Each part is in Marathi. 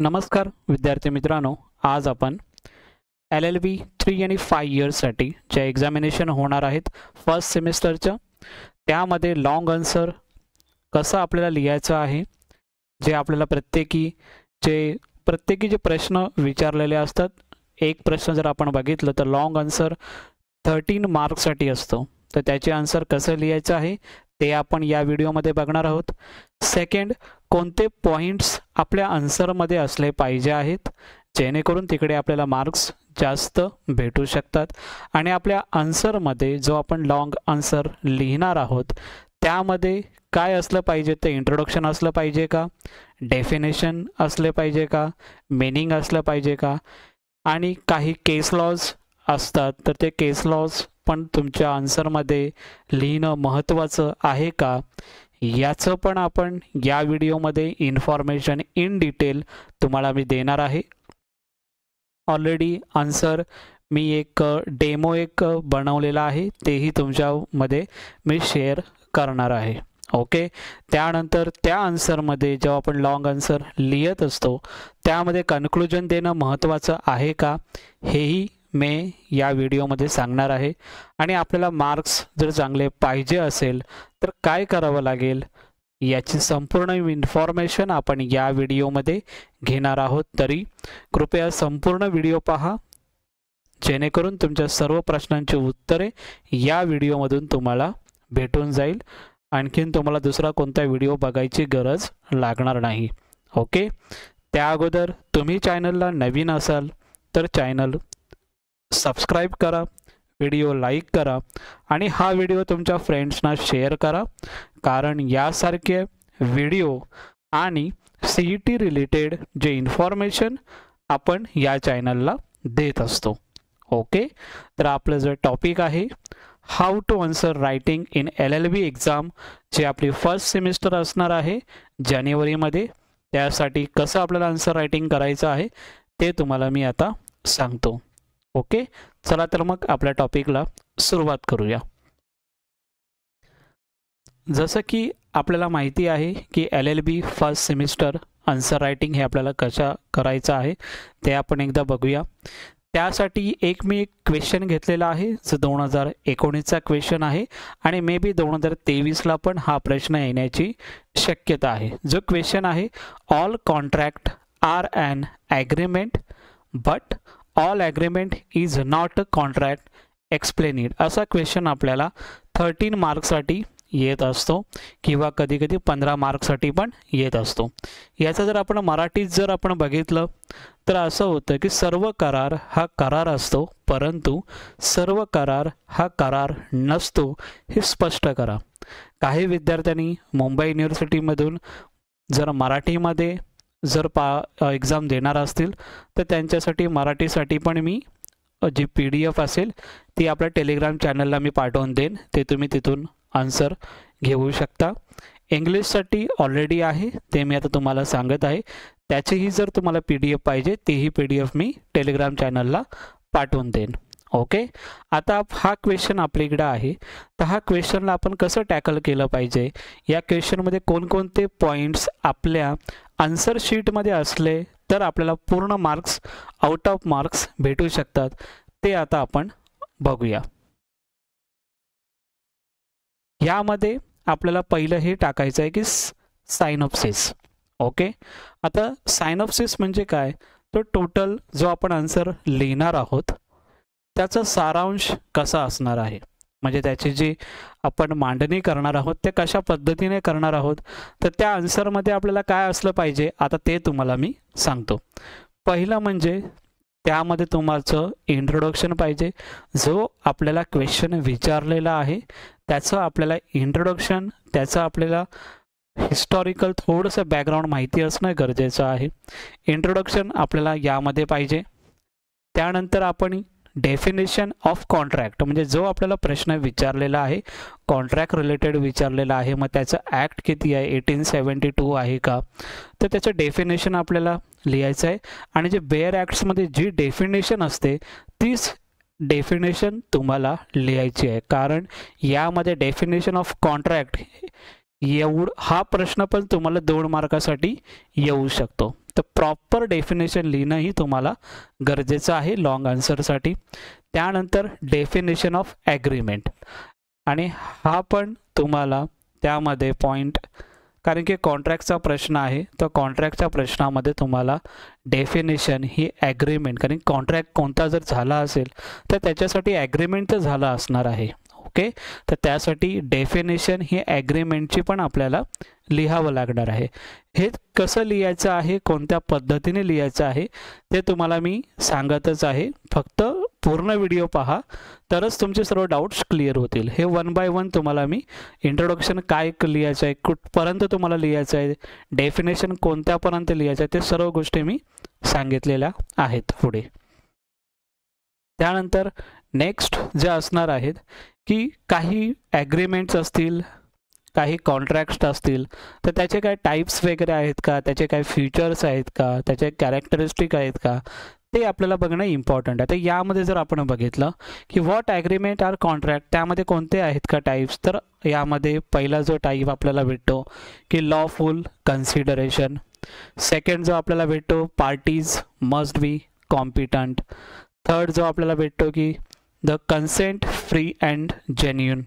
नमस्कार विद्यार्थी मित्रांनो, आज आपण LLB 3 आणि 5 इयर्ससाठी जे एक्झामिनेशन होणार आहेत फर्स्ट सेमिस्टरच्या, त्यामध्ये लॉंग आन्सर कसं आपल्याला लिहायचं आहे, जे आपल्याला प्रत्येकी जे प्रश्न विचारलेले असतात. एक प्रश्न जर आपण बघितलं तर लॉंग आन्सर 13 मार्क्ससाठी असतो, तर त्याचे आन्सर कसं लिहायचं आहे ते आपण या व्हिडिओमध्ये बघणार आहोत. सेकंड, कोणते पॉइंट्स आपल्या आन्सरमध्ये असले पाहिजे आहेत जेणेकरून तिकडे आपल्याला मार्क्स जास्त भेटू शकतात. आणि आपल्या आन्सरमध्ये जो आपण लॉंग आन्सर लिहिणार आहोत त्यामध्ये काय असलं पाहिजे, ते इंट्रोडक्शन असलं पाहिजे का, डेफिनेशन असले पाहिजे का, मीनिंग असलं पाहिजे का, आणि काही केस लॉज असतात तर ते केस लॉज पण तुमच्या आन्सरमध्ये लिहिणं महत्त्वाचं आहे का, याचं पण आपण या व्हिडिओमध्ये इन्फॉर्मेशन इन डिटेल तुम्हाला मी देणार आहे. ऑलरेडी आन्सर मी एक डेमो बनवलेला आहे, तेही तुमच्यामध्ये मी शेअर करणार आहे. ओके, त्यानंतर त्या आन्सरमध्ये जेव्हा आपण लॉंग आन्सर लिहित असतो त्यामध्ये कन्क्लुजन देणं महत्त्वाचं आहे का, हेही मी या व्हिडिओमध्ये सांगणार आहे. आणि आपल्याला मार्क्स जर चांगले पाहिजे असेल तर काय करावं लागेल याची संपूर्ण इन्फॉर्मेशन आपण या व्हिडिओमध्ये घेणार आहोत. तरी कृपया संपूर्ण व्हिडिओ पहा, जेणेकरून तुमच्या सर्व प्रश्नांची उत्तरे या व्हिडिओमधून तुम्हाला भेटून जाईल. आणखीन तुम्हाला दुसरा कोणता व्हिडिओ बघायची गरज लागणार नाही. ओके, त्या अगोदर तुम्ही चॅनलला नवीन असाल तर चॅनल सबस्क्राईब करा, व्हिडिओ लाईक करा आणि हा व्हिडिओ तुमच्या फ्रेंड्सना शेअर करा, कारण यासारखे व्हिडिओ आणि CET रिलेटेड जे इन्फॉर्मेशन आपण या चॅनलला देत असतो. ओके, तर आपलं जे टॉपिक आहे how to answer writing in LLB exam, जे आपली फर्स्ट सेमिस्टर असणार आहे जानेवारीमध्ये, त्यासाठी कसं आपल्याला आन्सर रायटिंग करायचं आहे ते तुम्हाला मी आता सांगतो. ओके, चला तर मग आपल्या टॉपिकला सुरुवात करूया. जसं की आपल्याला माहिती आहे की LLB first semester answer writing हे आपल्याला कशा करायचं आहे ते आपण एकदा बघूया. त्यासाठी मी एक क्वेश्चन घेतलेला आहे जो 2019चा क्वेश्चन आहे आणि मे बी 2023ला पण हा प्रश्न येण्याची शक्यता आहे. जो क्वेश्चन आहे, all contract are an agreement but all agreement is not a contract, explain it. असा क्वेश्चन आपल्याला 13 मार्क्ससाठी येत असतो किंवा कधी कधी 15 मार्क्ससाठी पण येत असतो. याचं जर आपण मराठीत जर आपण बघितलं तर असं होतं की सर्व करार हा करार असतो, परंतु सर्व करार हा करार नसतो, हे स्पष्ट करा. काही विद्यार्थ्यांनी मुंबई युनिव्हर्सिटीमधून जर मराठीमध्ये जर एक्झाम देणार असतील तर त्यांच्यासाठी मराठीसाठी पण मी जी PDF असेल ती आपल्या टेलिग्राम चॅनलला मी पाठवून देईन, ते तुम्ही तिथून आन्सर घेऊ शकता. इंग्लिशसाठी ऑलरेडी आहे, ते मी आता तुम्हाला सांगत आहे. त्याचीही जर तुम्हाला PDF पाहिजे तेही PDF मी टेलिग्राम चॅनलला पाठवून देईन. ओके, आता हा क्वेश्चन आपल्याकडे आहे, तर हा क्वेश्चनला आपण कसं टॅकल केलं पाहिजे, या क्वेश्चनमध्ये कोणकोणते पॉईंट्स आपल्या आन्सर शीटमध्ये असले तर आपल्याला पूर्ण मार्क्स, आउट ऑफ मार्क्स भेटू शकतात, ते आता आपण बघूया. यामध्ये आपल्याला पहिलं हे टाकायचं आहे की सायनॉप्सिस. ओके, आता सायनॉप्सिस म्हणजे काय, तो टोटल जो आपण आन्सर लिहिणार आहोत त्याचा सारांश कसा असणार आहे, म्हणजे त्याची जी आपण मांडणी करणार आहोत ते कशा पद्धतीने करणार आहोत, तर त्या आन्सरमध्ये आपल्याला काय असलं पाहिजे आता ते तुम्हाला मी सांगतो. पहिलं म्हणजे त्यामध्ये तुमचं इंट्रोडक्शन पाहिजे. जो आपल्याला क्वेश्चन विचारलेला आहे त्याचं आपल्याला इंट्रोडक्शन, त्याचं आपल्याला हिस्टॉरिकल थोडंसं बॅकग्राऊंड माहिती असणं गरजेचं आहे. इंट्रोडक्शन आपल्याला यामध्ये पाहिजे. त्यानंतर आपण डेफिनेशन ऑफ कॉन्ट्रॅक्ट, म्हणजे जो आपल्याला प्रश्न विचारलेला आहे कॉन्ट्रॅक्ट रिलेटेड विचारलेला आहे, मग त्याचं ॲक्ट किती आहे, 1872 आहे का, तर त्याचं डेफिनेशन आपल्याला लिहायचं आहे. आणि जे बेअर ॲक्ट्समध्ये जी डेफिनेशन असते तीच डेफिनेशन तुम्हाला लिहायची आहे, कारण यामध्ये डेफिनेशन ऑफ कॉन्ट्रॅक्ट हा प्रश्न पण तुम्हाला 2 मार्कासाठी येऊ शकतो. तर प्रॉपर डेफिनेशन लिहिणंही तुम्हाला गरजेचं आहे लॉंग आन्सरसाठी. त्यानंतर डेफिनेशन ऑफ ॲग्रीमेंट, आणि हा पण तुम्हाला त्यामध्ये पॉईंट, कारण की कॉन्ट्रॅक्टचा प्रश्न आहे, तर कॉन्ट्रॅक्टच्या प्रश्नामध्ये तुम्हाला डेफिनेशन ही ॲग्रीमेंट, कारण कॉन्ट्रॅक्ट कोणता जर झाला असेल तर त्याच्यासाठी ॲग्रीमेंट तर झाला असणार आहे. ओके, तर त्यासाठी डेफिनेशन ही ॲग्रीमेंटची पण आपल्याला लिहावं लागणार आहे. हे कसं लिहायचं आहे, कोणत्या पद्धतीने लिहायचं आहे ते तुम्हाला मी सांगतच आहे. फक्त पूर्ण व्हिडिओ पहा, तरच तुमचे सर्व डाऊट्स क्लिअर होतील. हे 1 बाय 1 तुम्हाला मी इंट्रोडक्शन काय लिहायचं आहे, कुठपर्यंत तुम्हाला लिहायचं आहे, डेफिनेशन कोणत्यापर्यंत लिहायचं आहे, ते सर्व गोष्टी मी सांगितलेल्या आहेत पुढे. त्यानंतर नेक्स्ट जे असणार आहेत की काही ॲग्रीमेंट्स असतील, काही कॉन्ट्रॅक्ट्स असतील, तर त्याचे काय टाईप्स वगैरे आहेत का, त्याचे काय फीचर्स आहेत का, त्याचे कॅरेक्टरिस्टिक आहेत का, ते आपल्याला बघणं इम्पॉर्टंट आहे. तर यामध्ये जर आपण बघितलं की व्हॉट ॲग्रीमेंट आर कॉन्ट्रॅक्ट, त्यामध्ये कोणते आहेत का टाईप्स, तर यामध्ये पहिला जो टाईप आपल्याला भेटतो की लॉफुल कन्सिडरेशन. सेकंड जो आपल्याला भेटतो parties must be competent. Third जो आपल्याला भेटतो की the consent free and genuine.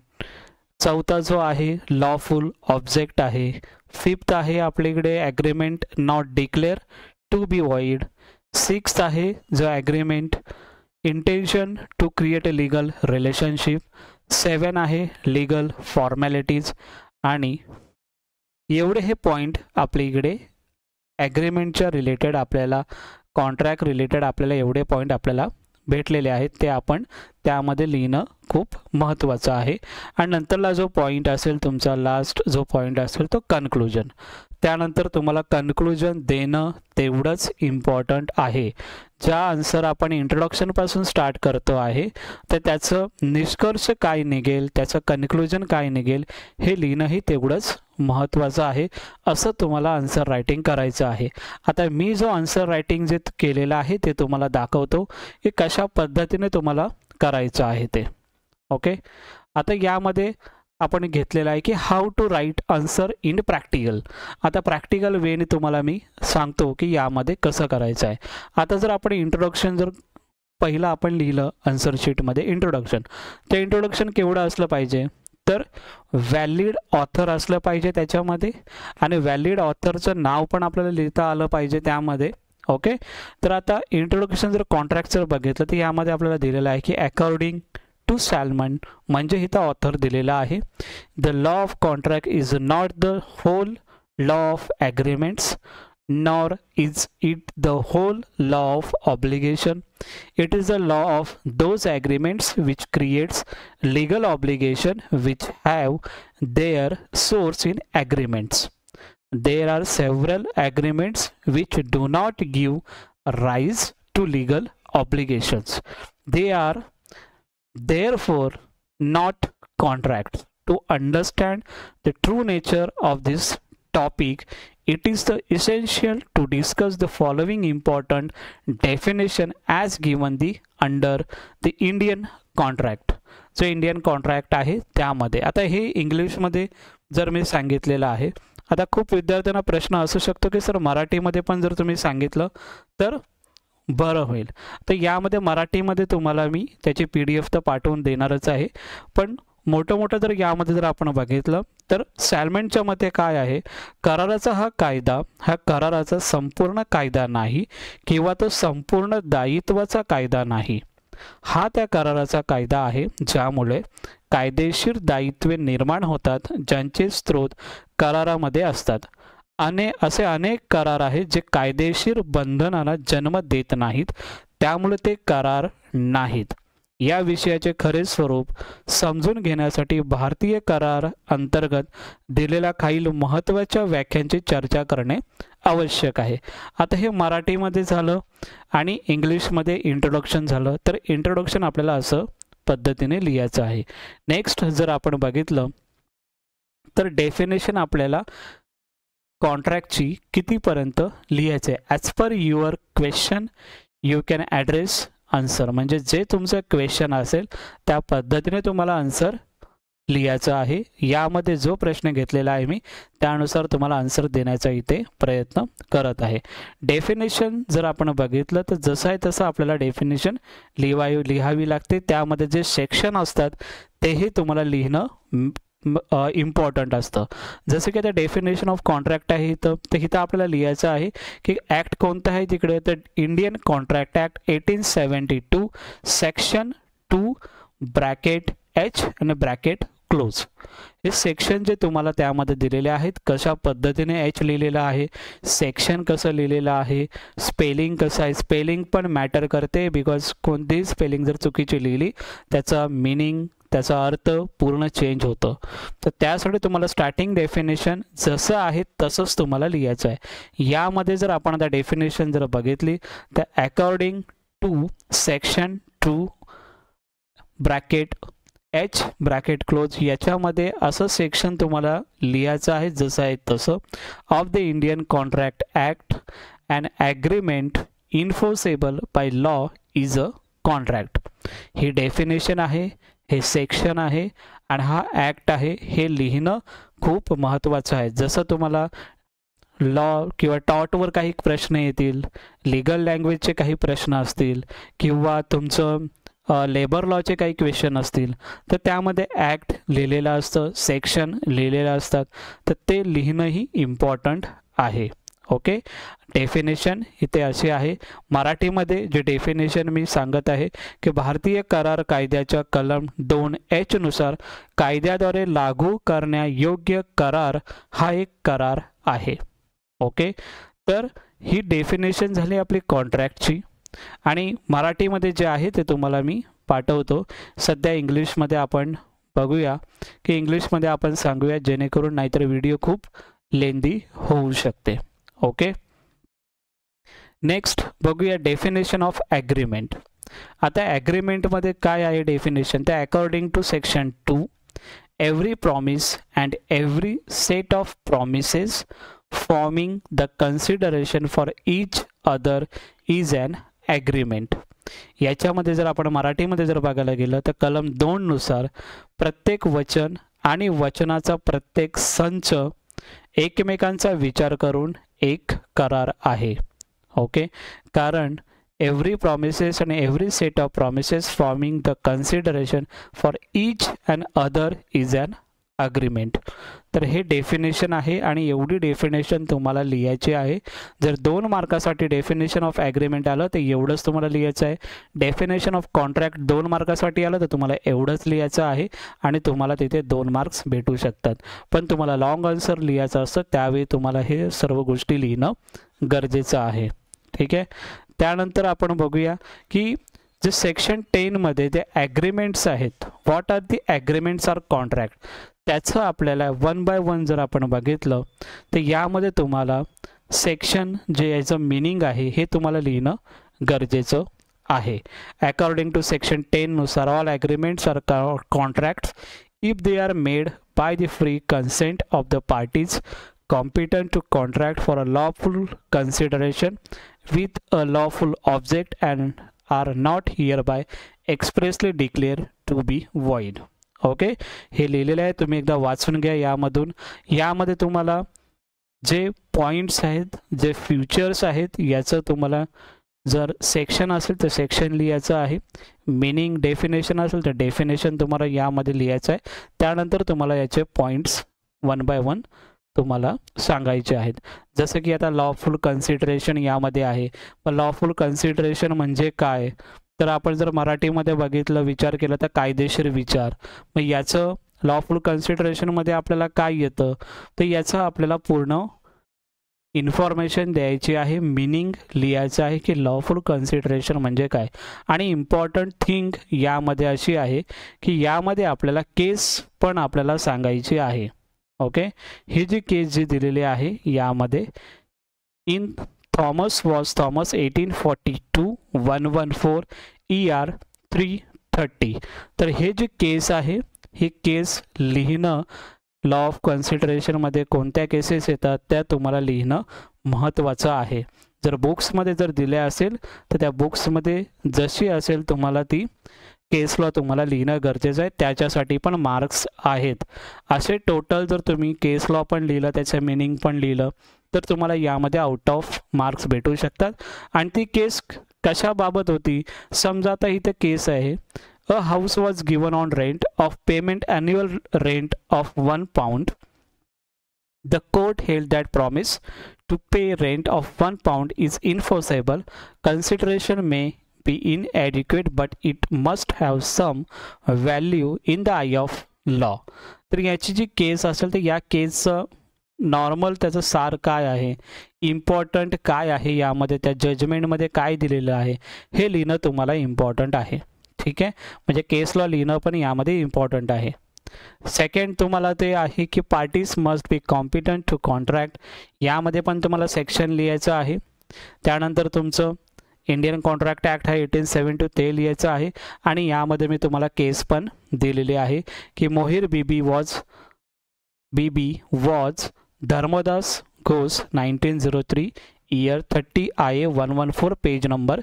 चौथा जो आहे लॉफुल ऑब्जेक्ट आहे. फिफ्थ आहे आपल्याकडे agreement not declare to be void. Sixth आहे जो agreement intention to create a legal relationship. 7 आहे लीगल फॉर्मॅलिटीज. आणि एवढे हे पॉईंट आपल्या इकडे ॲग्रीमेंटच्या रिलेटेड आपल्याला, कॉन्ट्रॅक्ट रिलेटेड आपल्याला एवढे पॉईंट आपल्याला भेटलेले आहेत, ते आपण त्यामध्ये लिहिणं खूप महत्त्वाचं आहे. आणि नंतरला जो पॉईंट असेल तुमचा, लास्ट जो पॉईंट असेल तो कन्क्लुजन. त्यानंतर तुम्हाला कन्क्लुजन देणं तेवढंच इम्पॉर्टंट आहे. ज्या आन्सर आपण इंट्रोडक्शनपासून स्टार्ट करतो आहे तर त्याचं निष्कर्ष काय निघेल, त्याचं कन्क्लुजन काय निघेल, हे लिहिणंही तेवढंच महत्त्वाचं आहे. असं तुम्हाला आन्सर रायटिंग करायचं आहे. आता मी जो आन्सर रायटिंग जे केलेलं आहे ते तुम्हाला दाखवतो की कशा पद्धतीने तुम्हाला करायचं आहे ते. ओके, आता यामध्ये आपण घेतलेलं आहे की how to write answer in practical. आता प्रॅक्टिकल वेने तुम्हाला मी सांगतो की यामध्ये कसं करायचं आहे. आता जर आपण इंट्रोडक्शन जर पहिलं आपण लिहिलं आन्सर शीटमध्ये इंट्रोडक्शन, ते इंट्रोडक्शन केवढं असलं पाहिजे, तर व्हॅलिड ऑथर असलं पाहिजे त्याच्यामध्ये, आणि व्हॅलिड ऑथरचं नाव पण आपल्याला लिहिता आलं पाहिजे त्यामध्ये. ओके, तर आता इंट्रोडक्शन जर कॉन्ट्रॅक्ट जर बघितलं तर यामध्ये आपल्याला दिलेलं आहे की अकॉर्डिंग टू सॅल्मन, म्हणजे इथं ऑथर दिलेला आहे. The law of contract is not the whole law of agreements, nor is it the whole law of obligation. It is the law of those agreements which creates legal obligation which have their source in agreements. There are several agreements which do not give rise to legal obligations. They are therefore not contracts. To understand the true nature of this topic, it is the essential to discuss the following important definition as given the under the Indian contract. जो इंडियन कॉन्ट्रॅक्ट आहे त्यामध्ये, आता हे इंग्लिशमध्ये जर मी सांगितलेलं आहे. आता खूप विद्यार्थ्यांना प्रश्न असू शकतो की सर मराठीमध्ये पण जर तुम्ही सांगितलं तर बरं होईल. तर यामध्ये मराठीमध्ये तुम्हाला मी त्याची PDF तर पाठवून देणारच आहे, पण मोठं जर यामध्ये जर आपण बघितलं तर सॅल्मनच्या मते काय आहे, कराराचा हा कायदा हा कराराचा संपूर्ण कायदा नाही किंवा तो संपूर्ण दायित्वाचा कायदा नाही. हा त्या कराराचा कायदा आहे ज्यामुळे कायदेशीर दायित्वे निर्माण होतात, ज्यांचे स्रोत करारामध्ये असतात. असे अनेक करार आहेत जे कायदेशीर बंधनांना जन्म देत नाहीत, त्यामुळे ते करार नाहीत. या विषयाचे खरे स्वरूप समजून घेण्यासाठी भारतीय करार अंतर्गत दिलेल्या काही महत्त्वाच्या व्याख्यांची चर्चा करणे आवश्यक आहे. आता हे मराठीमध्ये झालं आणि इंग्लिशमध्ये इंट्रोडक्शन झालं. तर इंट्रोडक्शन आपल्याला असं पद्धतीने लिहायचं आहे. नेक्स्ट जर आपण बघितलं तर डेफिनेशन आपल्याला कॉन्ट्रॅक्टची कितीपर्यंत लिहायचं आहे. As per your question you can address answer, म्हणजे जे तुमचं क्वेश्चन असेल त्या पद्धतीने तुम्हाला आन्सर लिहायचं आहे. यामध्ये जो प्रश्न घेतलेला आहे मी त्यानुसार तुम्हाला आन्सर देण्याचा इथे प्रयत्न करत आहे. डेफिनेशन जर आपण बघितलं तर जसं आहे तसं आपल्याला डेफिनेशन लिहावी लागते. त्यामध्ये जे सेक्शन असतात तेही तुम्हाला लिहिणं इम्पॉर्टंट असतं. जसं की आता डेफिनेशन ऑफ कॉन्ट्रॅक्ट आहे तर इथं आपल्याला लिहायचं आहे की ॲक्ट कोणतं आहे तिकडे, तर Indian contract act 1872 section 2 bracket H आणि ब्रॅकेट क्लोज. हे सेक्शन जे तुम्हाला त्यामध्ये दिलेले आहेत, कशा पद्धतीने H लिहिलेलं आहे, सेक्शन कसं लिहिलेलं आहे, स्पेलिंग कसं आहे. स्पेलिंग पण मॅटर करते, बिकॉज कोणतीही स्पेलिंग जर चुकीची लिहिली त्याचा मिनिंग, त्याचा अर्थ पूर्ण चेंज होतं. तर त्यासाठी तुम्हाला स्टार्टिंग डेफिनेशन जसं आहे तसंच तुम्हाला लिहायचं आहे. यामध्ये जर आपण आता डेफिनेशन जर बघितली तर according to section 2 bracket H bracket close याच्यामध्ये असं सेक्शन तुम्हाला लिहायचं आहे जसं आहे तसं. Of the Indian contract act and agreement enforceable by law is a contract. ही डेफिनेशन आहे, हे सेक्शन आहे आणि हा ॲक्ट आहे. हे लिहिणं खूप महत्त्वाचं आहे. जसं तुम्हाला लॉ किंवा टॉटवर काही प्रश्न येतील, लिगल लँग्वेजचे काही प्रश्न असतील किंवा तुमचं लेबर लॉचे काही क्वेश्चन असतील तर त्यामध्ये ॲक्ट लिहिलेलं असतं, सेक्शन लिहिलेलं असतात, तर ते लिहिणंही इम्पॉर्टंट आहे. ओके, डेफिनेशन इथे असे आहे. मराठीमध्ये जे डेफिनेशन मी सांगत आहे की भारतीय करार कायद्याच्या कलम 2H नुसार कायद्याद्वारे लागू करण्यायोग्य करार हा एक करार आहे. ओके, तर ही डेफिनेशन झाली आपली कॉन्ट्रॅक्टची. आणि मराठीमध्ये जे आहे ते तुम्हाला मी पाठवतो. सध्या इंग्लिशमध्ये आपण बघूया की इंग्लिशमध्ये आपण सांगूया, जेणेकरून नाहीतर व्हिडिओ खूप लेंदी होऊ शकते. ओके, नेक्स्ट बघूया डेफिनेशन ऑफ ॲग्रीमेंट. आता ॲग्रीमेंटमध्ये काय आहे डेफिनेशन, तर according to section 2 every promise and every set of promises forming the consideration for each other is an agreement. याच्यामध्ये जर आपण मराठीमध्ये जर बघायला गेलं तर कलम 2 नुसार प्रत्येक वचन आणि वचनाचा प्रत्येक संच एकमेकांचा विचार करून एक करार आहे. ओके, कारण एव्हरी प्रॉमिसेस आणि every set of promises forming the consideration for each and other is an agreement. तर हे डेफिनेशन आहे आणि एवढी डेफिनेशन तुम्हाला लिहायची आहे. जर 2 मार्कासाठी डेफिनेशन ऑफ ॲग्रीमेंट आलं तर एवढंच तुम्हाला लिहायचं आहे. डेफिनेशन ऑफ कॉन्ट्रॅक्ट 2 मार्कासाठी आलं तर तुम्हाला एवढंच लिहायचं आहे आणि तुम्हाला तिथे 2 मार्क्स भेटू शकतात. पण तुम्हाला लॉंग आन्सर लिहायचं असतं त्यावेळी तुम्हाला हे सर्व गोष्टी लिहिणं गरजेचं आहे. ठीक आहे, त्यानंतर आपण बघूया की जे सेक्शन 10 मध्ये जे ॲग्रीमेंट्स आहेत, what are the agreements are contract, त्याचं आपल्याला 1 बाय 1 जर आपण बघितलं तर यामध्ये तुम्हाला सेक्शन जे याचं मिनिंग आहे हे तुम्हाला लिहिणं गरजेचं आहे. अकॉर्डिंग टू सेक्शन 10 नुसार all agreements are contracts if they are made by the free consent of the parties competent to contract for a lawful consideration with a lawful object and are not hereby expressly declared to be void. Okay, हे लिहिलेलं आहे, तुम्ही एकदा वाचून घ्या. यामध्ये तुम्हाला जे पॉईंट्स आहेत, जे फ्युचर्स आहेत, याचं तुम्हाला जर सेक्शन असेल तर सेक्शन लिहायचं आहे. मिनिंग डेफिनेशन असेल तर डेफिनेशन तुम्हाला यामध्ये लिहायचं आहे. त्यानंतर तुम्हाला याचे पॉईंट्स 1 बाय 1 तुम्हाला सांगायचे आहेत. जसं की आता लॉफुल कन्सिडरेशन यामध्ये आहे. पण लॉफुल कन्सिडरेशन म्हणजे काय, तर आपण जर मराठीमध्ये बघितलं, विचार केला तर कायदेशीर विचार. मग याचं लॉफुल कन्सिडरेशनमध्ये आपल्याला काय येतं, तर याचं आपल्याला पूर्ण इन्फॉर्मेशन द्यायची आहे, मिनिंग लिहायचं आहे की लॉफुल कन्सिडरेशन म्हणजे काय. आणि इम्पॉर्टंट थिंग यामध्ये अशी आहे की यामध्ये आपल्याला केस पण आपल्याला सांगायची आहे. ओके, ही जी केस जी दिलेली आहे यामध्ये इन थॉमस 1842 114 ER 330. तर हे जी केस आहे ही केस लिहिणं, लॉ ऑफ कन्सिडरेशनमध्ये कोणत्या केसेस येतात त्या तुम्हाला लिहिणं महत्त्वाचं आहे. जर बुक्समध्ये जर दिल्या असेल तर त्या बुक्समध्ये जशी असेल तुम्हाला ती केस लॉ तुम्हाला लिहिणं गरजेचं आहे, त्याच्यासाठी पण मार्क्स आहेत. असे टोटल जर तुम्ही केस लॉ पण लिहिलं, त्याचं मिनिंग पण लिहिलं, तर तुम्हाला यामध्ये आउट ऑफ मार्क्स भेटू शकतात. आणि ती केस कशाबाबत होती? समजा आता इथे केस आहे, अ house was given on rent of payment annual rent of £1. The court held that promise to pay rent of £1 is enforceable. Consideration may be inadequate, but it must have some value in the eye of law. तर याची जी केस असेल तर या केसचं नॉर्मल त्याचं सार काय आहे, इम्पॉर्टंट काय आहे, यामध्ये त्या जजमेंटमध्ये काय दिलेलं आहे हे लिहिणं तुम्हाला इम्पॉर्टंट आहे. ठीक आहे, म्हणजे केस लॉ लिहिणं पण यामध्ये इम्पॉर्टंट आहे. सेकंड तुम्हाला ते आहे की parties must be competent to contract, यामध्ये पण तुम्हाला सेक्शन लिहायचं आहे. त्यानंतर तुमचं इंडियन कॉन्ट्रॅक्ट ॲक्ट आहे 1872 ते लिहायचं आहे. आणि यामध्ये मी तुम्हाला केस पण दिलेली आहे की Mohori Bibee was Dharmodas Ghose 1903 year 30 IA 114 page number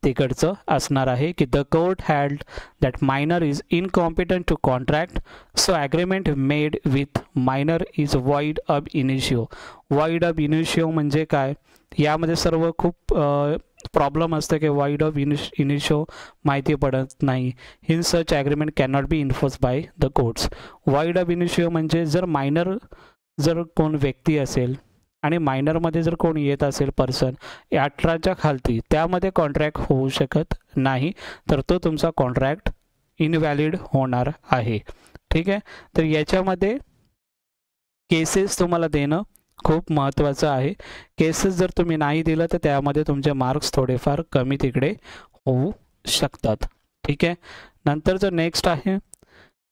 तिकडचं असणार आहे की the court held that minor is incompetent to contract, so agreement made with minor is void ab initio. Void ab initio म्हणजे काय, यामध्ये सर्व खूप प्रॉब्लेम असतं की वॉइड ऑफ इनिशियो माहिती पडत नाही. In such agreement cannot be enforce by the courts. Void of initio म्हणजे जर कोण व्यक्ती असेल आणि मायनरमध्ये जर कोण येत असेल पर्सन 18च्या खालती, त्यामध्ये कॉन्ट्रॅक्ट होऊ शकत नाही, तर तो तुमचा कॉन्ट्रॅक्ट इनव्हॅलिड होणार आहे. ठीक आहे, तर याच्यामध्ये केसेस तुम्हाला देणं खूप महत्त्वाचं आहे. केसेस जर तुम्ही नाही दिलं तर त्यामध्ये तुमचे मार्क्स थोडेफार कमी तिकडे होऊ शकतात. ठीक आहे, नंतरचं नेक्स्ट आहे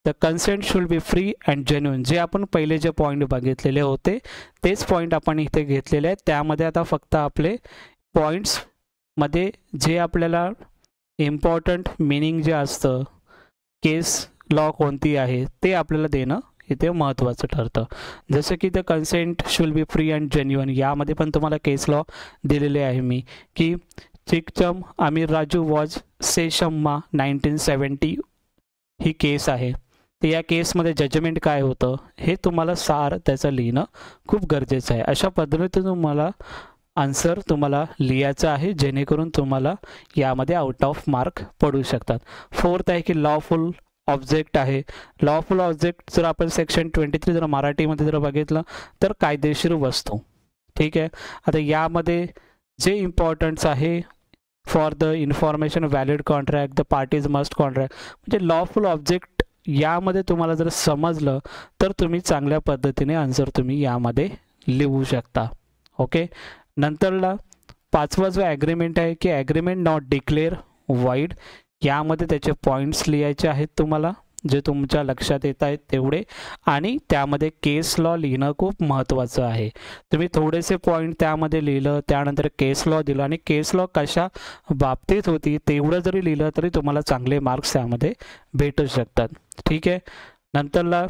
the consent should be free and genuine. जे आपण पहिले जे पॉईंट बघितलेले होते तेच पॉईंट आपण इथे घेतलेले आहेत. त्यामध्ये आता फक्त आपले पॉईंट्समध्ये जे आपल्याला इम्पॉर्टंट मिनिंग जे असतं, केस लॉ कोणती आहे ते आपल्याला देणं इथे महत्त्वाचं ठरतं. जसं की the consent should be free and genuine, यामध्ये पण तुम्हाला केस लॉ दिलेले आहे मी की चिकचम अमीर राजू वॉज सेशम्मा 1970 ही केस आहे. तर या केसमध्ये जजमेंट काय होतं हे तुम्हाला सार त्याचं लिहिणं खूप गरजेचं आहे. अशा पद्धतीने तुम्हाला आन्सर तुम्हाला लिहायचं आहे, जेणेकरून तुम्हाला यामध्ये आउट ऑफ मार्क पडू शकतात. फोर्थ आहे की लॉफुल ऑब्जेक्ट आहे. लॉफुल ऑब्जेक्ट जर आपण सेक्शन 23 जर मराठीमध्ये जर बघितलं तर कायदेशीर वस्तू. ठीक आहे, आता यामध्ये जे इम्पॉर्टन्स आहे for the information valid contract the parties must contract, म्हणजे लॉफुल ऑब्जेक्ट यामध्ये तुम्हाला जर समजलं तर तुम्ही चांगल्या पद्धतीने आन्सर तुम्ही यामध्ये लिहू शकता. ओके, नंतरला पाचवा जो ॲग्रीमेंट आहे की ॲग्रीमेंट नॉट डिक्लेअर वाईड, यामध्ये त्याचे पॉईंट्स लिहायचे आहेत तुम्हाला जे तुमच्या लक्षात येत आहेत तेवढे. आणि त्यामध्ये केस लॉ लिहिणं खूप महत्त्वाचं आहे. तुम्ही थोडेसे पॉईंट त्यामध्ये लिहिलं, त्यानंतर केस लॉ दिलं आणि केस लॉ कशा बाबतीत होती तेवढं जरी लिहिलं तरी तुम्हाला चांगले मार्क्स त्यामध्ये भेटू शकतात. ठीक आहे, नंतरला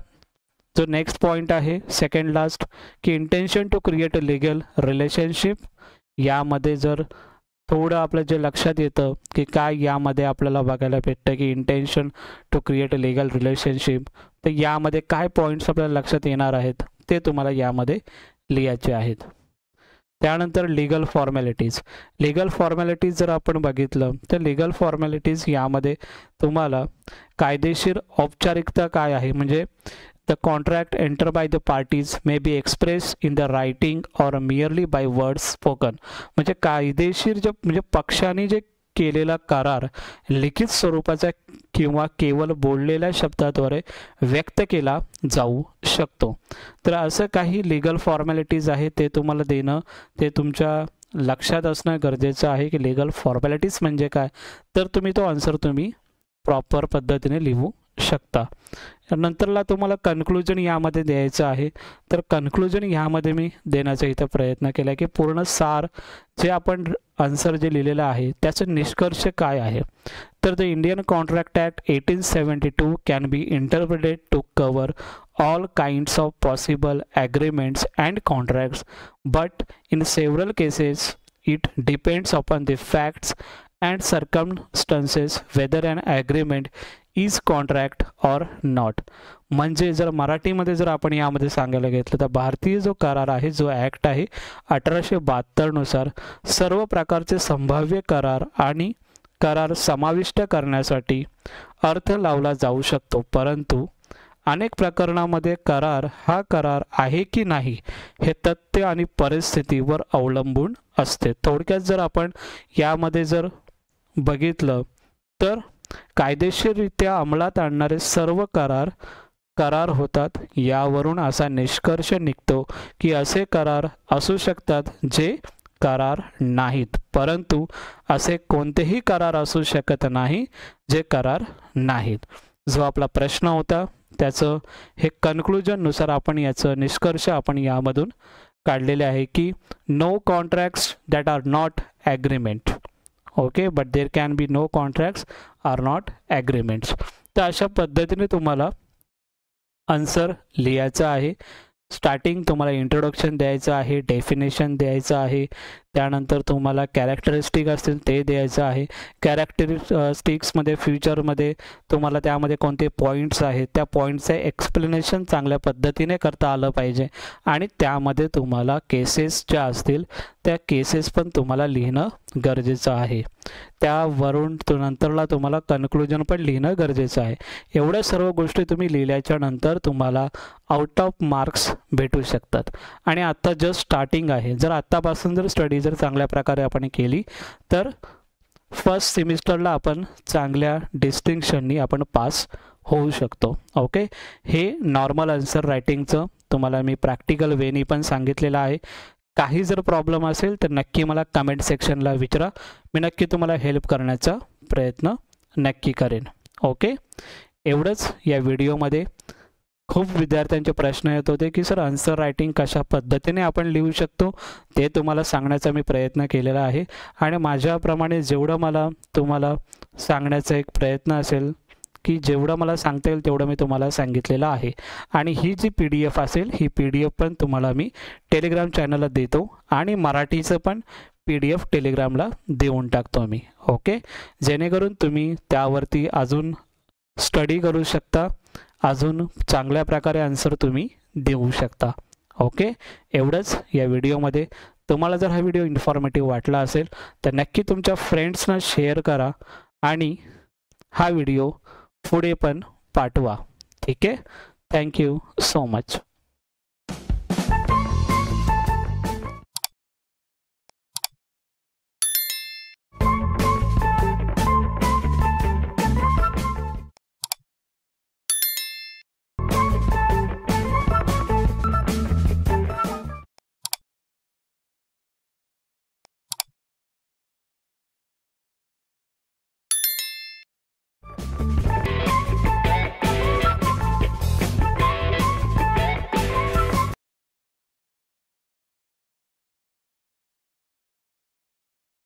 जो नेक्स्ट पॉईंट आहे सेकंड लास्ट की intention to create a legal relationship, यामध्ये जर थोडं आपलं जे लक्षात येतं की काय यामध्ये आपल्याला बघायला भेटतं की intention to create a legal relationship, तर यामध्ये काय पॉईंट्स आपल्याला लक्षात येणार आहेत ते तुम्हाला यामध्ये लिहायचे आहेत. त्यानंतर लिगल फॉर्मॅलिटीज जर आपण बघितलं तर लिगल फॉर्मॅलिटीज यामध्ये तुम्हाला कायदेशीर औपचारिकता काय आहे, म्हणजे the contract enter by the parties may be express in the writing or merely by words spoken, म्हणजे कायदेशीर जे म्हणजे पक्षाने जे केलेला करार लिखित स्वरूपाचा किंवा केवळ बोललेल्या शब्दाद्वारे व्यक्त केला जाऊ शकतो. तर असं काही लिगल फॉर्मॅलिटीज आहे ते तुम्हाला देणं ते तुमच्या लक्षात असणं गरजेचं आहे की लिगल फॉर्मॅलिटीज म्हणजे काय, तर तुम्ही तो आन्सर तुम्ही प्रॉपर पद्धतीने लिहू शकता. नंतरला तुम्हाला कन्क्लुजन यामध्ये द्यायचं आहे. तर कन्क्लुजन यामध्ये मी देण्याचा इथं प्रयत्न केला की पूर्ण सार जे आपण आन्सर जे लिहिलेलं आहे त्याचं निष्कर्ष काय आहे. तर the Indian contract act 1872 can be interpreted to cover all kinds of possible agreements and contracts, but in several cases it depends upon the facts and circumstances whether an agreement is contract or not. म्हणजे जर मराठीमध्ये जर आपण यामध्ये सांगायला घेतलं तर भारतीय जो करार आहे, जो ॲक्ट आहे 1872 नुसार सर्व प्रकारचे संभाव्य करार आणि करार समाविष्ट करण्यासाठी अर्थ लावला जाऊ शकतो, परंतु अनेक प्रकरणामध्ये करार हा करार आहे की नाही हे तथ्य आणि परिस्थितीवर अवलंबून असते. थोडक्यात जर आपण यामध्ये जर बघितलं तर कायदेशीररित्या अंमलात आणणारे सर्व करार होतात. यावरून असा निष्कर्ष निघतो की असे करार असू शकतात जे करार नाहीत, परंतु असे कोणतेही करार असू शकत नाही जे करार नाहीत. जो आपला प्रश्न होता त्याचं हे कन्क्लुजननुसार आपण याचं निष्कर्ष आपण यामधून काढलेले आहे की no contracts that are not agreement. Okay, but there can be no contracts are not agreements. तर अशा पद्धतीने तुम्हाला आन्सर लिहायचं आहे. स्टार्टिंग तुम्हाला इंट्रोडक्शन द्यायचं आहे, डेफिनेशन द्यायचं आहे, त्यानंतर तुम्हाला कॅरेक्टरिस्टिक असतील ते द्यायचं आहे. कॅरेक्टरिस्टिक्समध्ये फ्युचरमध्ये तुम्हाला त्यामध्ये कोणते पॉईंट्स आहेत त्या पॉईंटचं एक्सप्लेनेशन चांगल्या पद्धतीने करता आलं पाहिजे आणि त्यामध्ये तुम्हाला केसेस ज्या असतील त्या केसेस पण तुम्हाला लिहिणं गरजेचं आहे. त्यावरून नंतरला तुम्हाला कन्क्लुजन पण लिहिणं गरजेचं आहे. एवढ्या सर्व गोष्टी तुम्ही लिहिल्याच्या नंतर तुम्हाला आउट ऑफ मार्क्स भेटू शकतात. आणि आत्ता जस्ट स्टार्टिंग आहे. जर आत्तापासून जर स्टडी जर चांगल्या प्रकारे आपण केली तर फर्स्ट सेमिस्टरला आपण चांगल्या डिस्टिंक्शननी आपण पास होऊ शकतो. ओके, हे नॉर्मल आन्सर रायटिंगचं तुम्हाला मी प्रॅक्टिकल वेनी पण सांगितलेलं आहे. काही जर प्रॉब्लेम असेल तर नक्की मला कमेंट सेक्शनला विचारा, मी नक्की तुम्हाला हेल्प करण्याचा प्रयत्न नक्की करेन. ओके, एवढंच या व्हिडिओमध्ये. खूप विद्यार्थ्यांचे प्रश्न येत होते की सर आन्सर रायटिंग कशा पद्धतीने आपण लिहू शकतो ते तुम्हाला सांगण्याचा मी प्रयत्न केलेला आहे. आणि माझ्याप्रमाणे जेवढं मला तुम्हाला सांगण्याचा एक प्रयत्न असेल की जेवढं मला सांगता येईल तेवढं मी तुम्हाला सांगितलेलं आहे. आणि ही जी PDF असेल ही PDF पण तुम्हाला मी टेलिग्राम चॅनलला देतो आणि मराठीचं पण PDF टेलिग्रामला देऊन टाकतो मी. ओके, जेणेकरून तुम्ही त्यावरती अजून स्टडी करू शकता, अजून चांगल्या प्रकारे आन्सर तुम्ही देऊ शकता. ओके, एवढंच या व्हिडिओमध्ये. तुम्हाला जर हा व्हिडिओ इन्फॉर्मेटिव्ह वाटला असेल तर नक्की तुमच्या फ्रेंड्सना शेअर करा आणि हा व्हिडिओ पुढे पण पाठवा. ठीक आहे, थँक्यू सो मच.